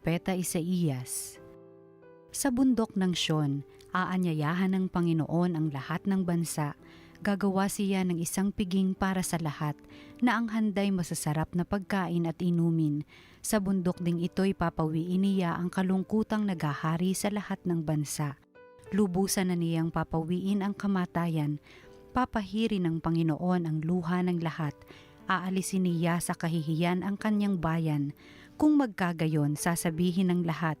Propeta Isaías. Sa bundok ng Siyon, aanyayahan ng Panginoon ang lahat ng bansa. Gagawa siya ng isang piging para sa lahat, na ang handay masasarap na pagkain at inumin. Sa bundok ding ito'y papawiin niya ang kalungkutang naghahari sa lahat ng bansa. Lubusan na niyang papawiin ang kamatayan. Papahirin ng Panginoon ang luha ng lahat. Aalisin niya sa kahihiyan ang kanyang bayan. Kung magkagayon, sasabihin ng lahat,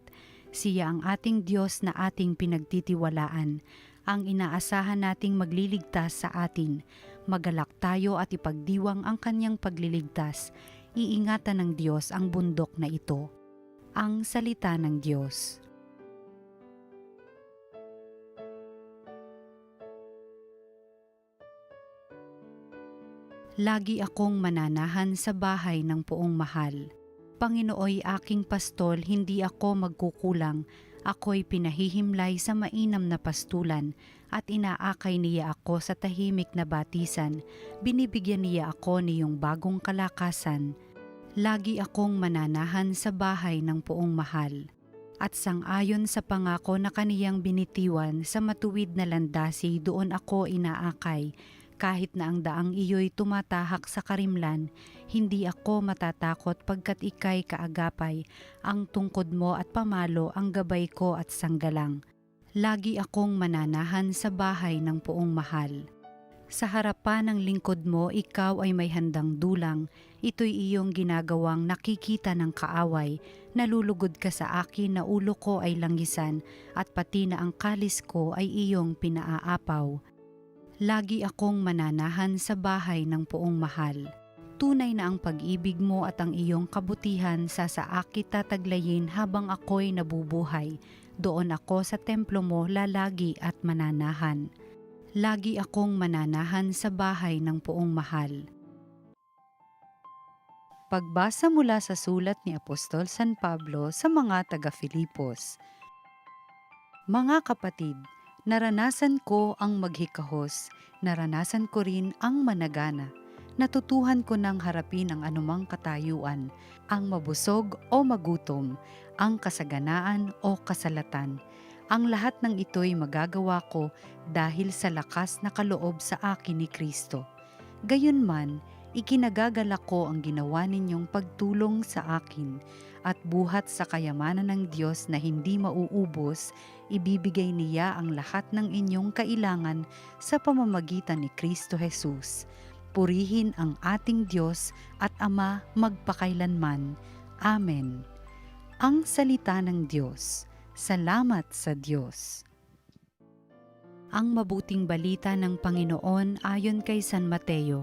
siya ang ating Diyos na ating pinagtitiwalaan, ang inaasahan nating magliligtas sa atin. Magalak tayo at ipagdiwang ang kanyang pagliligtas. Iingatan ng Diyos ang bundok na ito. Ang salita ng Diyos. Lagi akong mananahan sa bahay ng Poong Mahal. Panginooy aking pastol, hindi ako magkukulang. Ako'y pinahihimlay sa mainam na pastulan at inaakay niya ako sa tahimik na batisan. Binibigyan niya ako niyong bagong kalakasan. Lagi akong mananahan sa bahay ng Poong Mahal. At sangayon sa pangako na kaniyang binitiwan, sa matuwid na landasi doon ako inaakay. Kahit na ang daang iyo'y tumatahak sa karimlan, hindi ako matatakot pagkat ika'y kaagapay. Ang tungkod mo at pamalo ang gabay ko at sanggalang. Lagi akong mananahan sa bahay ng Poong Mahal. Sa harapan ng lingkod mo, ikaw ay may handang dulang. Ito'y iyong ginagawang nakikita ng kaaway. Nalulugod ka sa akin na ulo ko ay langisan at pati na ang kalis ko ay iyong pinaaapaw. Lagi akong mananahan sa bahay ng Poong Mahal. Tunay na ang pag-ibig mo at ang iyong kabutihan sa saakit tataglayin habang ako'y nabubuhay. Doon ako sa templo mo lalagi at mananahan. Lagi akong mananahan sa bahay ng Poong Mahal. Pagbasa mula sa sulat ni Apostol San Pablo sa mga taga-Filipos. Mga kapatid, naranasan ko ang maghikahos, naranasan ko rin ang managana. Natutuhan ko nang harapin ang anumang katayuan, ang mabusog o magutom, ang kasaganaan o kasalatan. Ang lahat ng ito'y magagawa ko dahil sa lakas na kaloob sa akin ni Kristo. Gayunman, ikinagagalak ko ang ginawa ninyong pagtulong sa akin at buhat sa kayamanan ng Diyos na hindi mauubos, ibibigay niya ang lahat ng inyong kailangan sa pamamagitan ni Kristo Jesus. Purihin ang ating Diyos at Ama magpakailanman. Amen. Ang salita ng Diyos. Salamat sa Diyos. Ang mabuting balita ng Panginoon ayon kay San Mateo.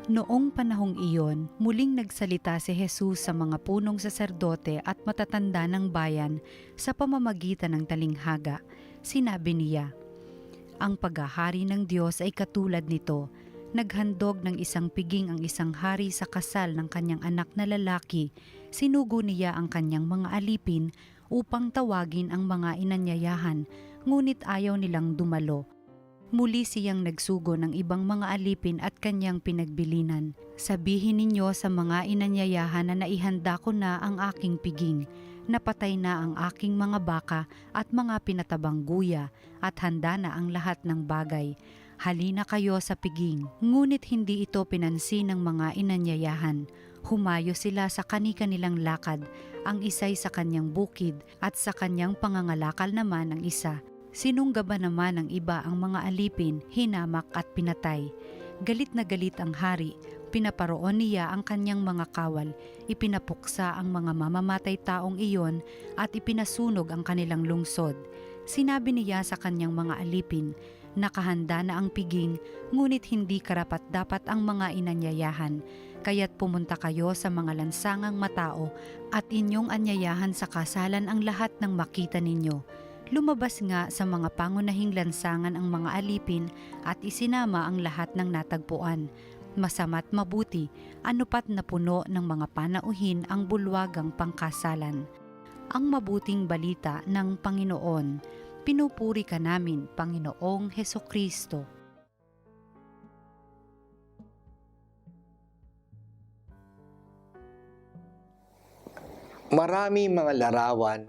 Noong panahong iyon, muling nagsalita si Jesus sa mga punong saserdote at matatanda ng bayan sa pamamagitan ng talinghaga. Sinabi niya, "Ang paghahari ng Diyos ay katulad nito. Naghandog ng isang piging ang isang hari sa kasal ng kanyang anak na lalaki. Sinugo niya ang kanyang mga alipin upang tawagin ang mga inanyayahan, ngunit ayaw nilang dumalo. Muli siyang nagsugo ng ibang mga alipin at kanyang pinagbilinan. Sabihin ninyo sa mga inanyayahan na naihanda ko na ang aking piging. Napatay na ang aking mga baka at mga pinatabang guya at handa na ang lahat ng bagay. Halina kayo sa piging." Ngunit hindi ito pinansin ng mga inanyayahan. Humayo sila sa kani-kanilang lakad, ang isa'y sa kanyang bukid at sa kanyang pangangalakal naman ang isa. Sinunggaban naman ng iba ang mga alipin, hinamak at pinatay. Galit na galit ang hari, pinaparoon niya ang kanyang mga kawal, ipinapuksa ang mga mamamatay taong iyon at ipinasunog ang kanilang lungsod. Sinabi niya sa kanyang mga alipin, "Nakahanda na ang piging, ngunit hindi karapat-dapat ang mga inanyayahan. Kaya't pumunta kayo sa mga lansangang matao at inyong anyayahan sa kasalan ang lahat ng makita ninyo." Lumabas nga sa mga pangunahing lansangan ang mga alipin at isinama ang lahat ng natagpuan. Masama't mabuti, anupat na puno ng mga panauhin ang bulwagang pangkasalan. Ang mabuting balita ng Panginoon. Pinupuri ka namin, Panginoong Hesukristo. Marami mga larawan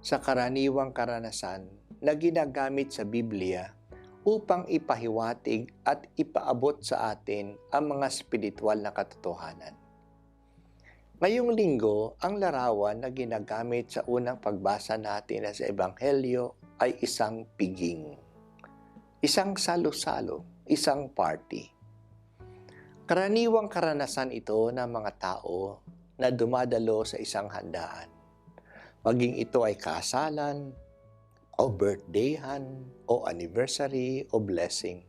sa karaniwang karanasan na ginagamit sa Biblia upang ipahiwatig at ipaabot sa atin ang mga spiritual na katotohanan. Ngayong linggo, ang larawan na ginagamit sa unang pagbasa natin sa Ebanghelyo ay isang piging. Isang salo-salo, isang party. Karaniwang karanasan ito ng mga tao na dumadalo sa isang handaan. Maging ito ay kasalan, o birthdayhan, o anniversary, o blessing.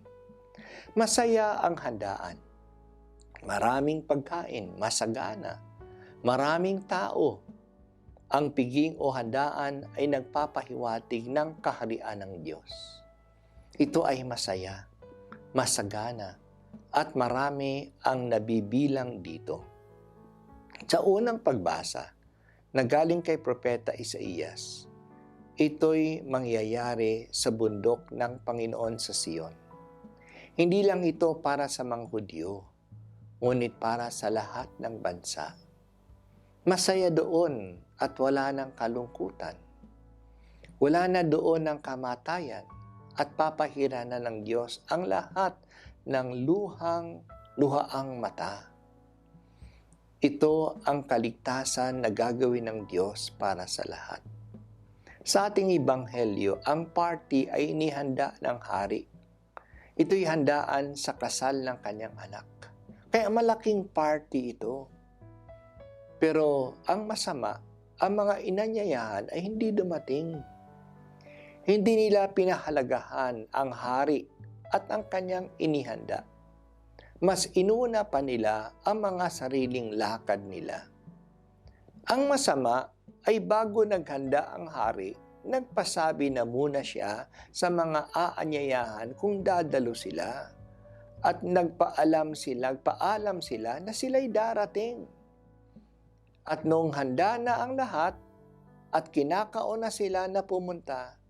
Masaya ang handaan. Maraming pagkain, masagana, maraming tao. Ang piging o handaan ay nagpapahiwatig ng kaharian ng Diyos. Ito ay masaya, masagana, at marami ang nabibilang dito. Sa unang pagbasa na galing kay Propeta Isaías, ito'y mangyayari sa bundok ng Panginoon sa Sion. Hindi lang ito para sa mga Hudyo, ngunit para sa lahat ng bansa. Masaya doon at wala ng kalungkutan. Wala na doon ng kamatayan at papahiranan ng Diyos ang lahat ng luhaang mata. Ito ang kaligtasan na gagawin ng Diyos para sa lahat. Sa ating Ebanghelyo, ang party ay inihanda ng hari. Ito'y handaan sa kasal ng kanyang anak. Kaya malaking party ito. Pero ang masama, ang mga inanyayahan ay hindi dumating. Hindi nila pinahalagahan ang hari at ang kanyang inihanda. Mas inuna pa nila ang mga sariling lakad nila. Ang masama ay bago naghanda ang hari, nagpasabi na muna siya sa mga aanyayahan kung dadalo sila. At nagpaalam sila na sila'y darating. At noong handa na ang lahat at kinakauna sila na pumunta,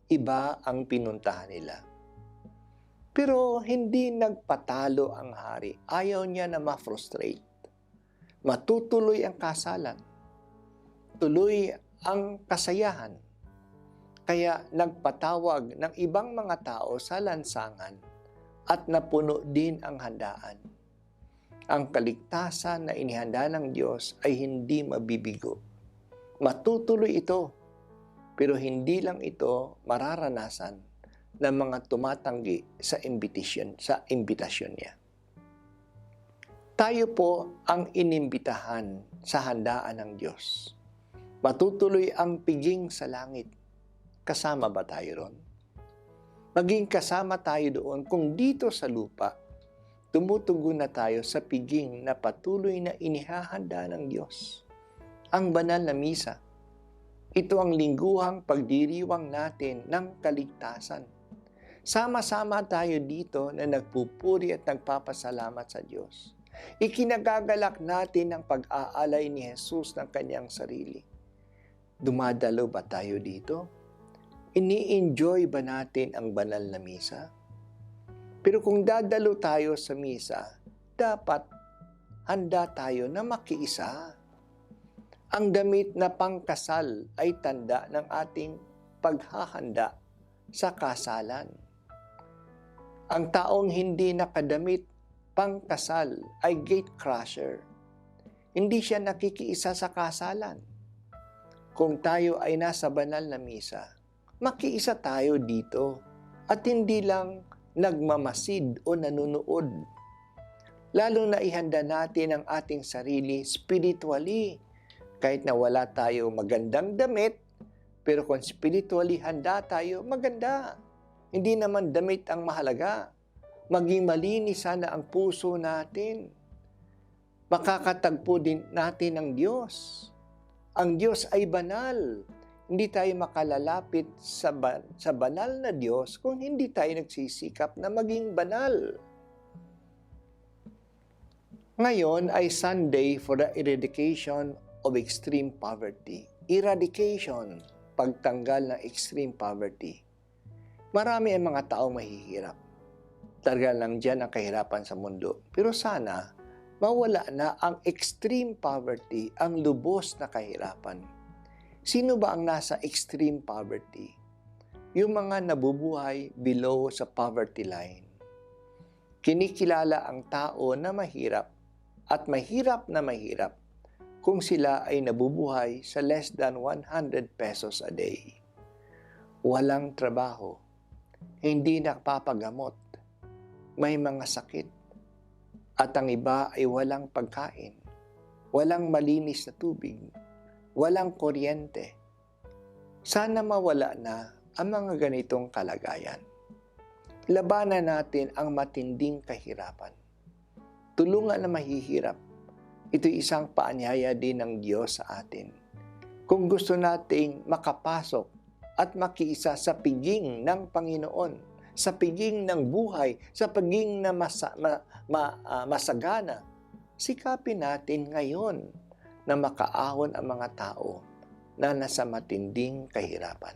iba ang pinuntahan nila. Pero hindi nagpatalo ang hari. Ayaw niya na ma-frustrate. Matutuloy ang kasalan. Tuloy ang kasayahan. Kaya nagpatawag ng ibang mga tao sa lansangan at napuno din ang handaan. Ang kaligtasan na inihanda ng Diyos ay hindi mabibigo. Matutuloy ito, pero hindi lang ito mararanasan ng mga tumatanggi sa imbitasyon niya. Tayo po ang inimbitahan sa handaan ng Diyos. Matutuloy ang piging sa langit. Kasama ba tayo ron? Maging kasama tayo doon kung dito sa lupa, tumutugon na tayo sa piging na patuloy na inihahanda ng Diyos. Ang banal na misa. Ito ang lingguhang pagdiriwang natin ng kaligtasan. Sama-sama tayo dito na nagpupuri at nagpapasalamat sa Diyos. Ikinagagalak natin ang pag-aalay ni Jesus ng kanyang sarili. Dumadalo ba tayo dito? Ini-enjoy ba natin ang banal na misa? Pero kung dadalo tayo sa misa, dapat handa tayo na makiisa. Ang damit na pangkasal ay tanda ng ating paghahanda sa kasalan. Ang taong hindi nakadamit pangkasal ay gate crusher. Hindi siya nakikiisa sa kasalan. Kung tayo ay nasa banal na misa, makiisa tayo dito at hindi lang nagmamasid o nanunood. Lalo na ihanda natin ang ating sarili spiritually. Kahit na wala tayo magandang damit, pero kung spiritually handa tayo, maganda. Hindi naman damit ang mahalaga. Maging malinis sana ang puso natin. Makakatagpo din natin ang Diyos. Ang Diyos ay banal. Hindi tayo makalalapit sa banal na Diyos kung hindi tayo nagsisikap na maging banal. Ngayon ay Sunday for the eradication of extreme poverty. Eradication, pagtanggal ng extreme poverty. Marami ang mga taong mahihirap. Talaga lang dyan ang kahirapan sa mundo. Pero sana, mawala na ang extreme poverty, ang lubos na kahirapan. Sino ba ang nasa extreme poverty? Yung mga nabubuhay below sa poverty line. Kinikilala ang tao na mahirap at mahirap na mahirap kung sila ay nabubuhay sa less than 100 pesos a day. Walang trabaho, hindi nakapapagamot, may mga sakit, at ang iba ay walang pagkain, walang malinis na tubig, walang kuryente. Sana mawala na ang mga ganitong kalagayan. Labanan natin ang matinding kahirapan. Tulungan na mahihirap. Ito'y isang paanyaya din ng Diyos sa atin. Kung gusto nating makapasok at makiisa sa piging ng Panginoon, sa piging ng buhay, sa piging na masagana, sikapin natin ngayon na makaahon ang mga tao na nasa matinding kahirapan.